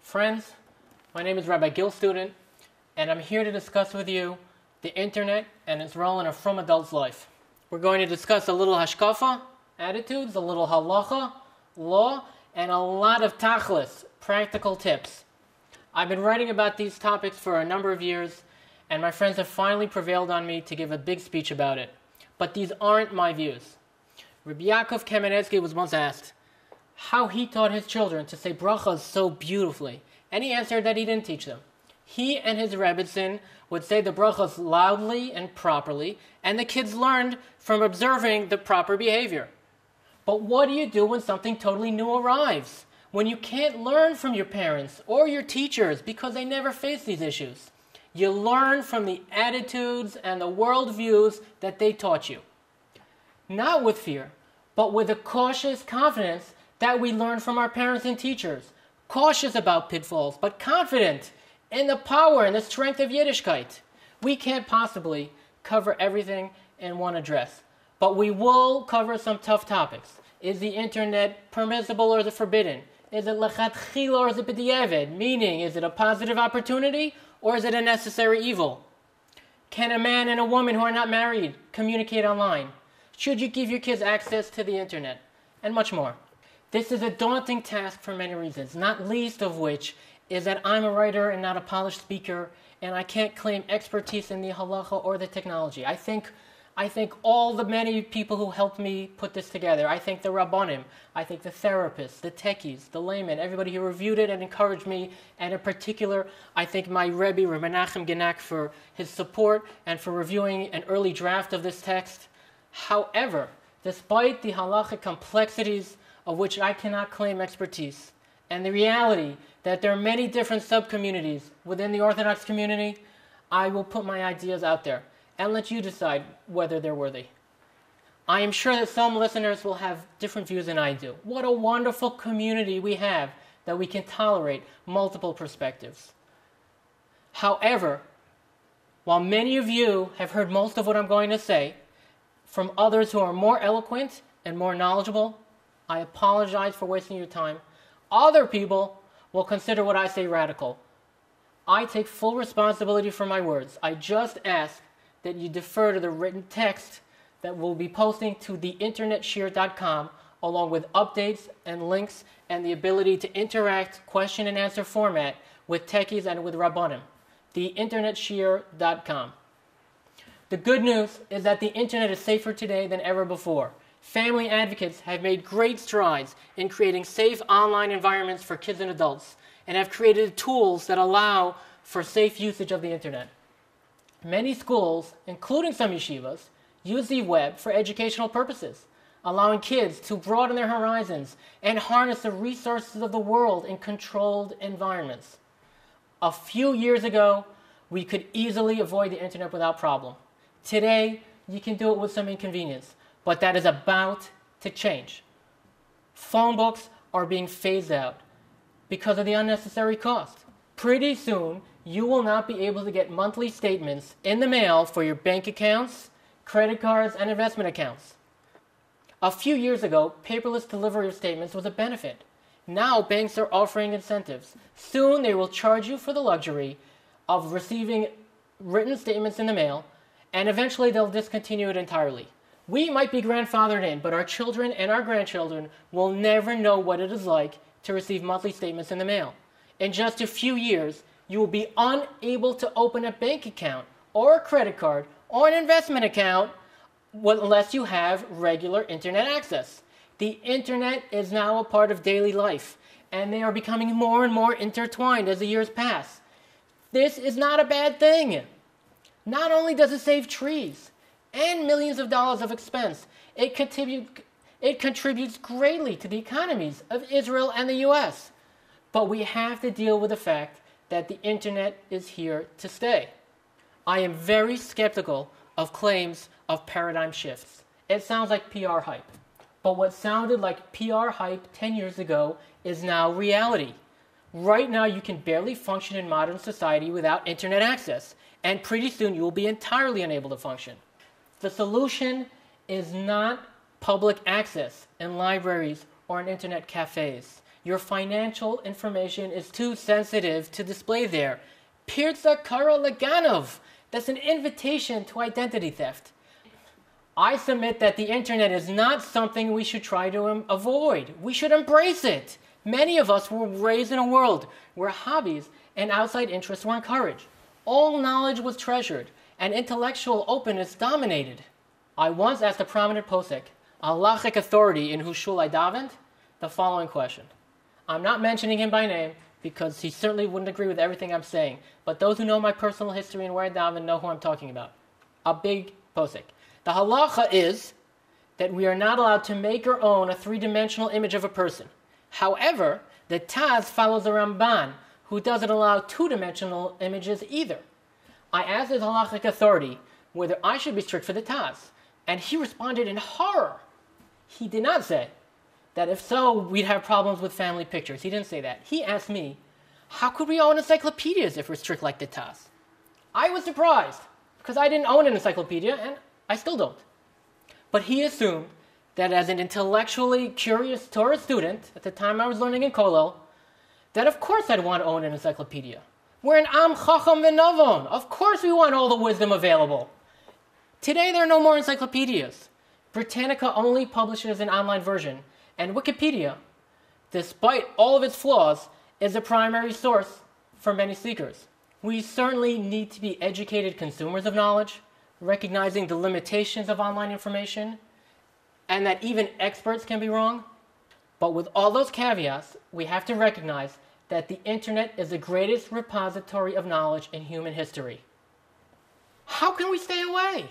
Friends, my name is Rabbi Gil Student, and I'm here to discuss with you the internet and its role in a frum adult's life. We're going to discuss a little hashkafa, attitudes, a little halacha, law, and a lot of tachlis, practical tips. I've been writing about these topics for a number of years, and my friends have finally prevailed on me to give a big speech about it. But these aren't my views. Rabbi Yaakov Kamenetsky was once asked how he taught his children to say brachas so beautifully, and he answered that he didn't teach them. He and his Rebbetzin would say the brachas loudly and properly, and the kids learned from observing the proper behavior. But what do you do when something totally new arrives? When you can't learn from your parents or your teachers because they never face these issues? You learn from the attitudes and the worldviews that they taught you. Not with fear, but with a cautious confidence that we learn from our parents and teachers. Cautious about pitfalls, but confident in the power and the strength of Yiddishkeit. We can't possibly cover everything in one address, but we will cover some tough topics. Is the internet permissible or is it forbidden? Is it lechatchila or is it b'diavad? Meaning, is it a positive opportunity or is it a necessary evil? Can a man and a woman who are not married communicate online? Should you give your kids access to the internet? And much more. This is a daunting task for many reasons, not least of which is that I'm a writer and not a polished speaker, and I can't claim expertise in the halacha or the technology. I think all the many people who helped me put this together, I think the rabbanim, I think the therapists, the techies, the laymen, everybody who reviewed it and encouraged me, and in particular, I think my Rebbe, Rabbi Menachem Genak, for his support and for reviewing an early draft of this text. However, despite the halachic complexities of which I cannot claim expertise, and the reality that there are many different sub-communities within the Orthodox community, I will put my ideas out there and let you decide whether they're worthy. I am sure that some listeners will have different views than I do. What a wonderful community we have that we can tolerate multiple perspectives. However, while many of you have heard most of what I'm going to say from others who are more eloquent and more knowledgeable, I apologize for wasting your time. Other people will consider what I say radical. I take full responsibility for my words. I just ask that you defer to the written text that we'll be posting to the internetshiur.com, along with updates and links and the ability to interact question and answer format with techies and with rabbanim. The internetshiur.com. The good news is that the internet is safer today than ever before. Family advocates have made great strides in creating safe online environments for kids and adults, and have created tools that allow for safe usage of the internet. Many schools, including some yeshivas, use the web for educational purposes, allowing kids to broaden their horizons and harness the resources of the world in controlled environments. A few years ago, we could easily avoid the internet without problem. Today, you can do it with some inconvenience, but that is about to change. Phone books are being phased out because of the unnecessary cost. Pretty soon, you will not be able to get monthly statements in the mail for your bank accounts, credit cards, and investment accounts. A few years ago, paperless delivery of statements was a benefit. Now, banks are offering incentives. Soon, they will charge you for the luxury of receiving written statements in the mail, and eventually they'll discontinue it entirely. We might be grandfathered in, but our children and our grandchildren will never know what it is like to receive monthly statements in the mail. In just a few years, you will be unable to open a bank account or a credit card or an investment account unless you have regular internet access. The internet is now a part of daily life, and they are becoming more and more intertwined as the years pass. This is not a bad thing. Not only does it save trees and millions of dollars of expense, it contributes greatly to the economies of Israel and the U.S. But we have to deal with the fact that the internet is here to stay. I am very skeptical of claims of paradigm shifts. It sounds like PR hype. But what sounded like PR hype 10 years ago is now reality. Right now, you can barely function in modern society without internet access, and pretty soon you will be entirely unable to function. The solution is not public access in libraries or in internet cafes. Your financial information is too sensitive to display there. Pirza Kara Laganov. That's an invitation to identity theft. I submit that the internet is not something we should try to avoid. We should embrace it. Many of us were raised in a world where hobbies and outside interests were encouraged. All knowledge was treasured, and intellectual openness dominated. I once asked a prominent posek, a halachic authority in whose shul I davened, the following question. I'm not mentioning him by name because he certainly wouldn't agree with everything I'm saying, but those who know my personal history and where I daven know who I'm talking about. A big posek. The halacha is that we are not allowed to make or own a three-dimensional image of a person. However, the Taz follows the Ramban, who doesn't allow two-dimensional images either. I asked his halachic authority whether I should be strict for the Taz, and he responded in horror. He did not say that if so, we'd have problems with family pictures. He didn't say that. He asked me, how could we own encyclopedias if we're strict like the Taz? I was surprised, because I didn't own an encyclopedia, and I still don't. But he assumed that as an intellectually curious Torah student, at the time I was learning in Kollel, that of course I'd want to own an encyclopedia. We're an Am Chacham V'Navon. Of course we want all the wisdom available. Today there are no more encyclopedias. Britannica only publishes an online version, and Wikipedia, despite all of its flaws, is a primary source for many seekers. We certainly need to be educated consumers of knowledge, recognizing the limitations of online information, and that even experts can be wrong. But with all those caveats, we have to recognize that the internet is the greatest repository of knowledge in human history. How can we stay away?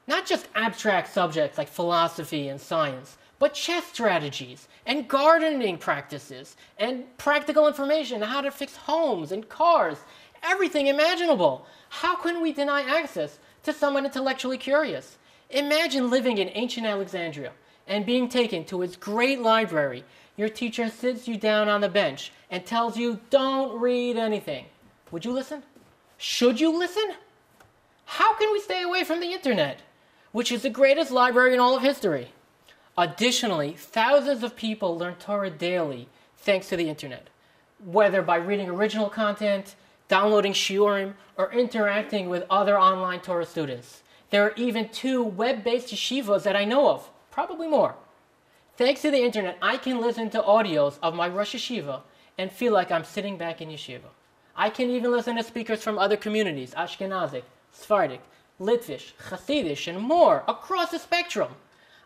Not just abstract subjects like philosophy and science, but chess strategies and gardening practices and practical information on how to fix homes and cars, everything imaginable. How can we deny access to someone intellectually curious? Imagine living in ancient Alexandria and being taken to its great library. Your teacher sits you down on the bench and tells you, don't read anything. Would you listen? Should you listen? How can we stay away from the internet, which is the greatest library in all of history? Additionally, thousands of people learn Torah daily thanks to the internet, whether by reading original content, downloading Shiurim, or interacting with other online Torah students. There are even 2 web-based yeshivas that I know of, probably more. Thanks to the internet, I can listen to audios of my Rosh Yeshiva and feel like I'm sitting back in yeshiva. I can even listen to speakers from other communities, Ashkenazic, Sephardic, Litvish, Hasidish, and more, across the spectrum.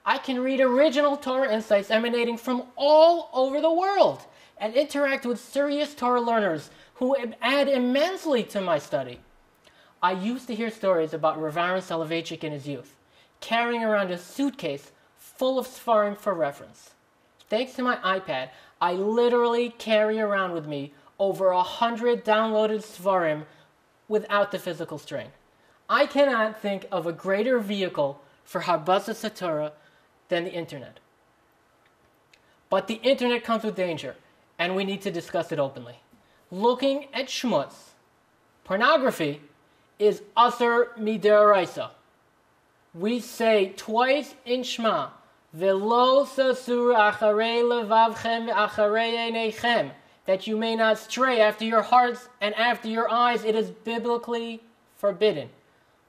I can read original Torah insights emanating from all over the world and interact with serious Torah learners who add immensely to my study. I used to hear stories about Rav Aaron Soloveitchik in his youth, carrying around a suitcase full of Sfarim for reference. Thanks to my iPad, I literally carry around with me over 100 downloaded Sfarim without the physical strain. I cannot think of a greater vehicle for Habasas Torah than the internet. But the internet comes with danger, and we need to discuss it openly. Looking at shmutz, pornography, is asur midaraisa. We say twice in Shema, Velo sasur acharei levavchem acharei einechem, that you may not stray after your hearts and after your eyes. It is biblically forbidden.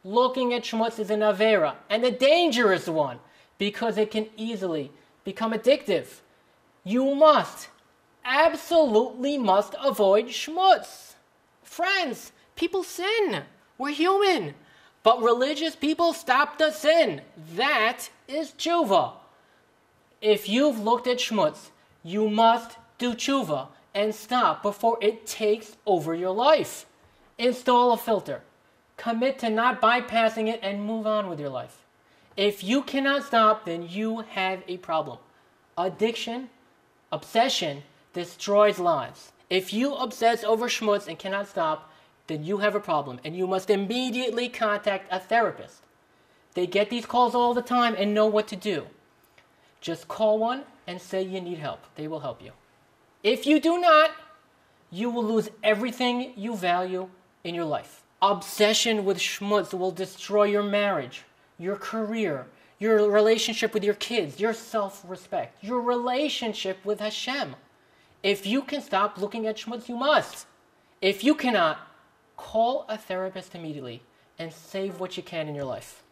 Looking at shmutz is an avera, and a dangerous one, because it can easily become addictive. You must, absolutely must avoid shmutz. Friends, people sin. We're human. But religious people stop the sin. That is tshuva. If you've looked at shmutz, you must do tshuva and stop before it takes over your life. Install a filter. Commit to not bypassing it and move on with your life. If you cannot stop, then you have a problem. Addiction, obsession, destroys lives. If you obsess over shmutz and cannot stop, then you have a problem, and you must immediately contact a therapist. They get these calls all the time and know what to do. Just call one and say you need help. They will help you. If you do not, you will lose everything you value in your life. Obsession with shmutz will destroy your marriage, your career, your relationship with your kids, your self-respect, your relationship with Hashem. If you can stop looking at schmutz, you must. If you cannot, call a therapist immediately and save what you can in your life.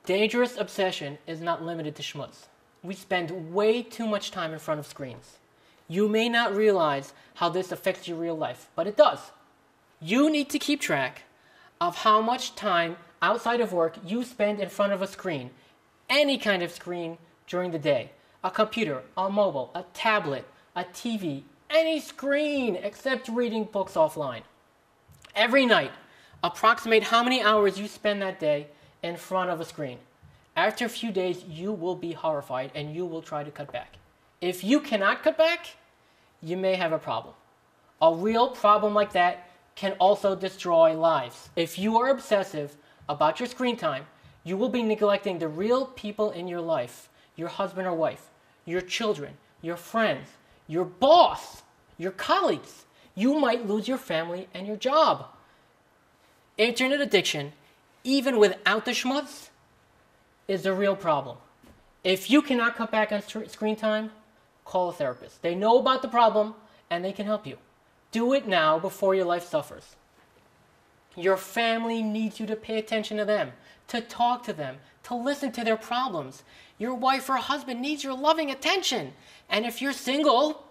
Dangerous obsession is not limited to schmutz. We spend way too much time in front of screens. You may not realize how this affects your real life, but it does. You need to keep track of how much time outside of work you spend in front of a screen, any kind of screen during the day. A computer, a mobile, a tablet, a TV, any screen except reading books offline. Every night, approximate how many hours you spend that day in front of a screen. After a few days, you will be horrified and you will try to cut back. If you cannot cut back, you may have a problem. A real problem like that can also destroy lives. If you are obsessive about your screen time, you will be neglecting the real people in your life, your husband or wife, your children, your friends, your boss, your colleagues. You might lose your family and your job. Internet addiction, even without the schmutz, is a real problem. If you cannot cut back on screen time, call a therapist. They know about the problem and they can help you. Do it now before your life suffers. Your family needs you to pay attention to them, to talk to them, to listen to their problems. Your wife or husband needs your loving attention. And if you're single,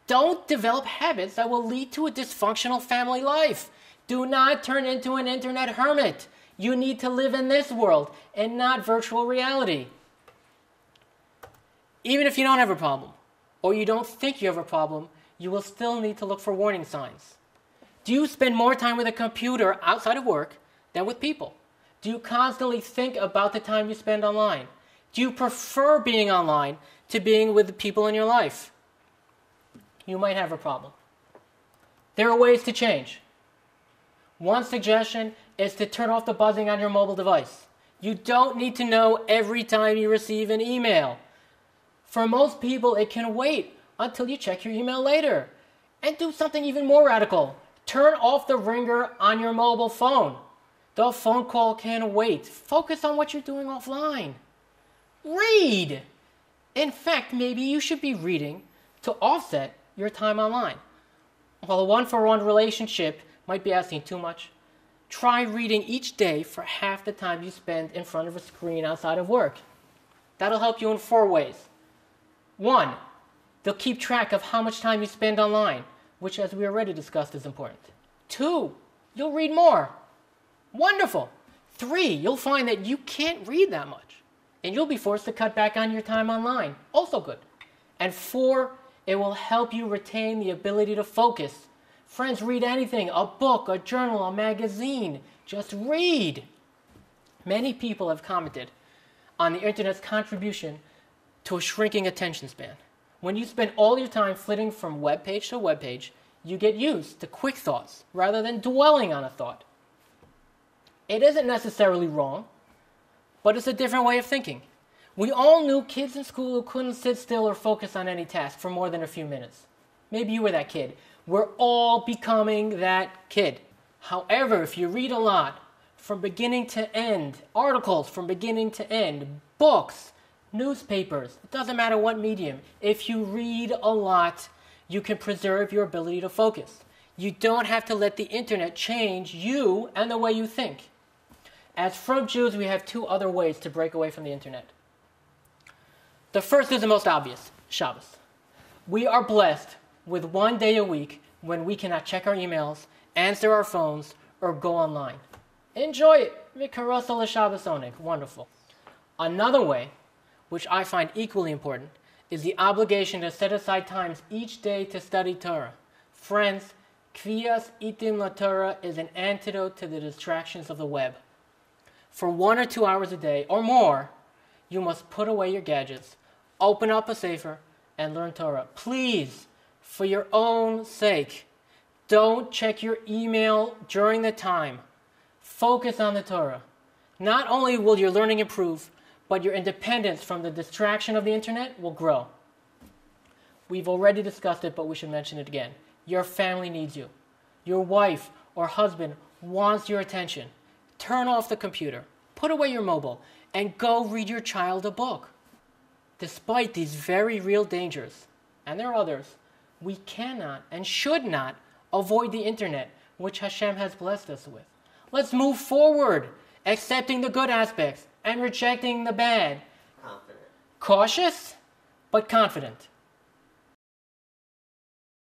don't develop habits that will lead to a dysfunctional family life. Do not turn into an internet hermit. You need to live in this world and not virtual reality. Even if you don't have a problem, or you don't think you have a problem, you will still need to look for warning signs. Do you spend more time with a computer outside of work than with people? Do you constantly think about the time you spend online? Do you prefer being online to being with the people in your life? You might have a problem. There are ways to change. One suggestion is to turn off the buzzing on your mobile device. You don't need to know every time you receive an email. For most people, it can wait until you check your email later. And do something even more radical. Turn off the ringer on your mobile phone. The phone call can wait. Focus on what you're doing offline. Read! In fact, maybe you should be reading to offset your time online. While a one-for-one relationship might be asking too much, try reading each day for half the time you spend in front of a screen outside of work. That'll help you in 4 ways. 1, they'll keep track of how much time you spend online, which, as we already discussed, is important. 2, you'll read more. Wonderful. 3, you'll find that you can't read that much, and you'll be forced to cut back on your time online. Also good. And 4, it will help you retain the ability to focus. Friends, read anything, a book, a journal, a magazine. Just read. Many people have commented on the internet's contribution to a shrinking attention span. When you spend all your time flitting from web page to web page, you get used to quick thoughts rather than dwelling on a thought. It isn't necessarily wrong, but it's a different way of thinking. We all knew kids in school who couldn't sit still or focus on any task for more than a few minutes. Maybe you were that kid. We're all becoming that kid. However, if you read a lot, from beginning to end, articles from beginning to end, books, newspapers, it doesn't matter what medium. If you read a lot, you can preserve your ability to focus. You don't have to let the internet change you and the way you think. As from Jews, we have 2 other ways to break away from the internet. The first is the most obvious, Shabbos. We are blessed with 1 day a week when we cannot check our emails, answer our phones, or go online. Enjoy it. Mikarasa l'Shabbos onig. Wonderful. Another way, which I find equally important, is the obligation to set aside times each day to study Torah. Friends, Kviyas Itim La Torah is an antidote to the distractions of the web. For 1 or 2 hours a day, or more, you must put away your gadgets, open up a sefer, and learn Torah. Please, for your own sake, don't check your email during the time. Focus on the Torah. Not only will your learning improve, but your independence from the distraction of the internet will grow. We've already discussed it, but we should mention it again. Your family needs you. Your wife or husband wants your attention. Turn off the computer, put away your mobile, and go read your child a book. Despite these very real dangers, and there are others, we cannot and should not avoid the internet, which Hashem has blessed us with. Let's move forward, accepting the good aspects and rejecting the bad. Confident. Cautious, but confident.